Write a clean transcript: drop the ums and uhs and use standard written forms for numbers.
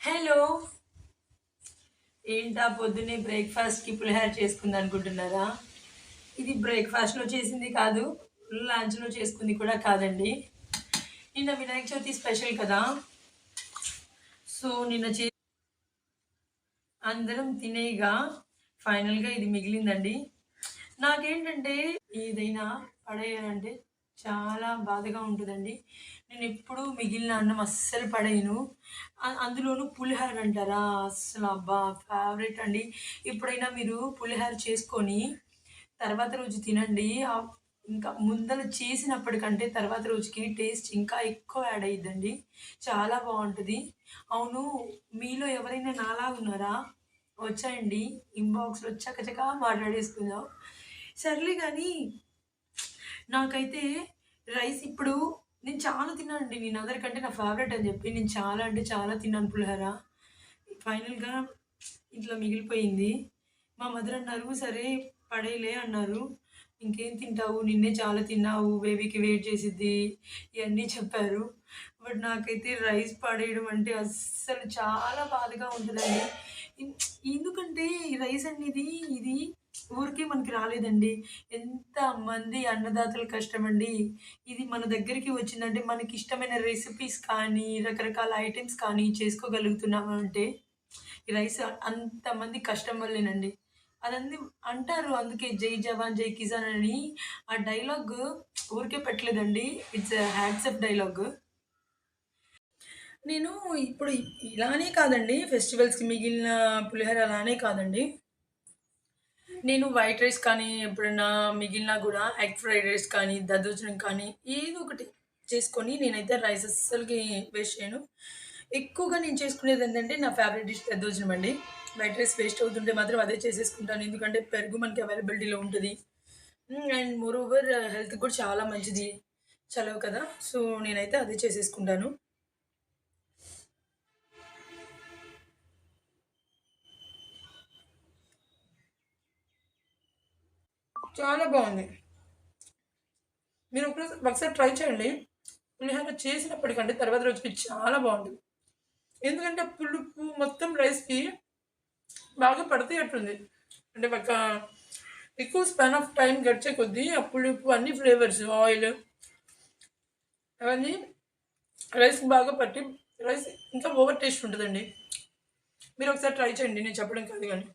Hello. ఏంటా పొద్దున్నే బ్రేక్ఫాస్ట్కి పులిహోర చేసుకుంది అనుకుంటున్నారా? ఇది బ్రేక్ఫాస్ట్లో చేసింది కాదు, లంచ్లో చేసుకుంది కూడా కాదండి. నిన్న వినాయక చవితి స్పెషల్ కదా, సో నిన్న అందరం తినేగా ఫైనల్గా ఇది మిగిలిందండి. నాకేంటంటే ఏదైనా పడేయాలంటే చాలా బాధగా ఉంటుందండి. నేను ఎప్పుడూ మిగిలిన అన్నం అస్సలు పడేయను. అందులోనూ పులిహోర అంటారా, అస్సలు అబ్బా ఫేవరెట్ అండి. ఎప్పుడైనా మీరు పులిహోర చేసుకొని తర్వాత రోజు తినండి. ఇంకా ముందల చేసినప్పటికంటే తర్వాత రోజుకి టేస్ట్ ఇంకా ఎక్కువ యాడ్ అయ్యిద్దండి. చాలా బావుంటది. అవును, మీలో ఎవరైనా నాలాగా ఉన్నారా? వచ్చేయండి. ఇన్‌బాక్స్‌లో చకచకా మాట్లాడేసుకుందాం. సర్లే గానీ, నాకైతే రైస్ ఇప్పుడు నేను చాలా తిన్నానండి. నేను అందరికంటే నా ఫేవరెట్ అని జెప్పి నేను చాలా అంటే చాలా తిన్నాను పులిహోర. ఫైనల్‌గా ఇట్లా మిగిలిపోయింది. మా మదర్ అన్నారు, "సరే పడేయలే" అన్నారు. "ఇంకేం తింటావు? నిన్నే చాలా తిన్నావు. బేబీకి వెయిట్ చేసిద్ది" ఇయన్నీ చెప్పారు. బట్ నాకైతే రైస్ పడేయడం అంటే అస్సలు చాలా బాధగా ఉంటదండి. ఇన్ ఎందుకంటే ఈ రైస్ అనేది ఇది ఊరికే మనకి రాలేదండి. ఎంతమంది అన్నదాతల కష్టమండి. ఇది మన దగ్గరికి వచ్చిందంటే మనకిష్టమైన రెసిపీస్ కానీ, రకరకాల ఐటెమ్స్ కానీ చేసుకోగలుగుతున్నాము అంటే ఈ రైస్ అంతమంది కష్టం వల్లేనండి. అదంది అంటారు అందుకే 'జై జవాన్ జై కిసాన్' అని. ఆ డైలాగ్ ఊరికే పెట్టలేదండి. It's hats off dialogue. నేను ఇప్పుడు ఇలానే కాదండి, ఫెస్టివల్స్‌కి మిగిలిన పులిహోర అలానే కాదండి. నేను వైట్ రైస్ కానీ, ఎప్పుడన్నా మిగిలినా గూడా ఎగ్ ఫ్రైడ్ రైస్ కానీ, దద్దోజనం కానీ ఏదో ఒకటి చేసుకొని నేనైతే రైస్ అస్సలకి వేస్ట్ చేయను. ఎక్కువగా నేను చేసుకునేదేంటంటే నా ఫేవరెట్ డిష్ దద్దోజనం అండి. వైట్ రైస్ వేస్ట్ అవుతుంటే మాత్రం అదే చేసేసుకుంటాను. ఎందుకంటే పెరుగు మనకి అవైలబిలిటీలో ఉంటది. అండ్ మోర్ ఓవర్ హెల్త్‌కి కూడా చాలా మంచిది. చలవ కదా! సో, నేనైతే అదే చేసేసుకుంటాను. చాలా బావుంది. మీరు ఒకసారి ట్రై చేయండి. పులిహోర చేసినప్పటికంటే తర్వాత రోజుకి చాలా బావుంటది. ఎందుకంటే పులుపు మొత్తం రైస్‌కి బాగా పడతేయట్టుంది. అంటే ఎక్కువ స్పాన్ ఆఫ్ టైమ్ గడిచే కొద్దీ ఆ పులుపు అన్ని ఫ్లేవర్స్, ఆయిల్ అవన్నీ రైస్‌కి బాగా పట్టి రైస్ ఇంకా ఓవర్ టేస్ట్ ఉంటదండి. మీరు ఒకసారి ట్రై చేయండి. నేను చెప్పడం కాదు గానీ.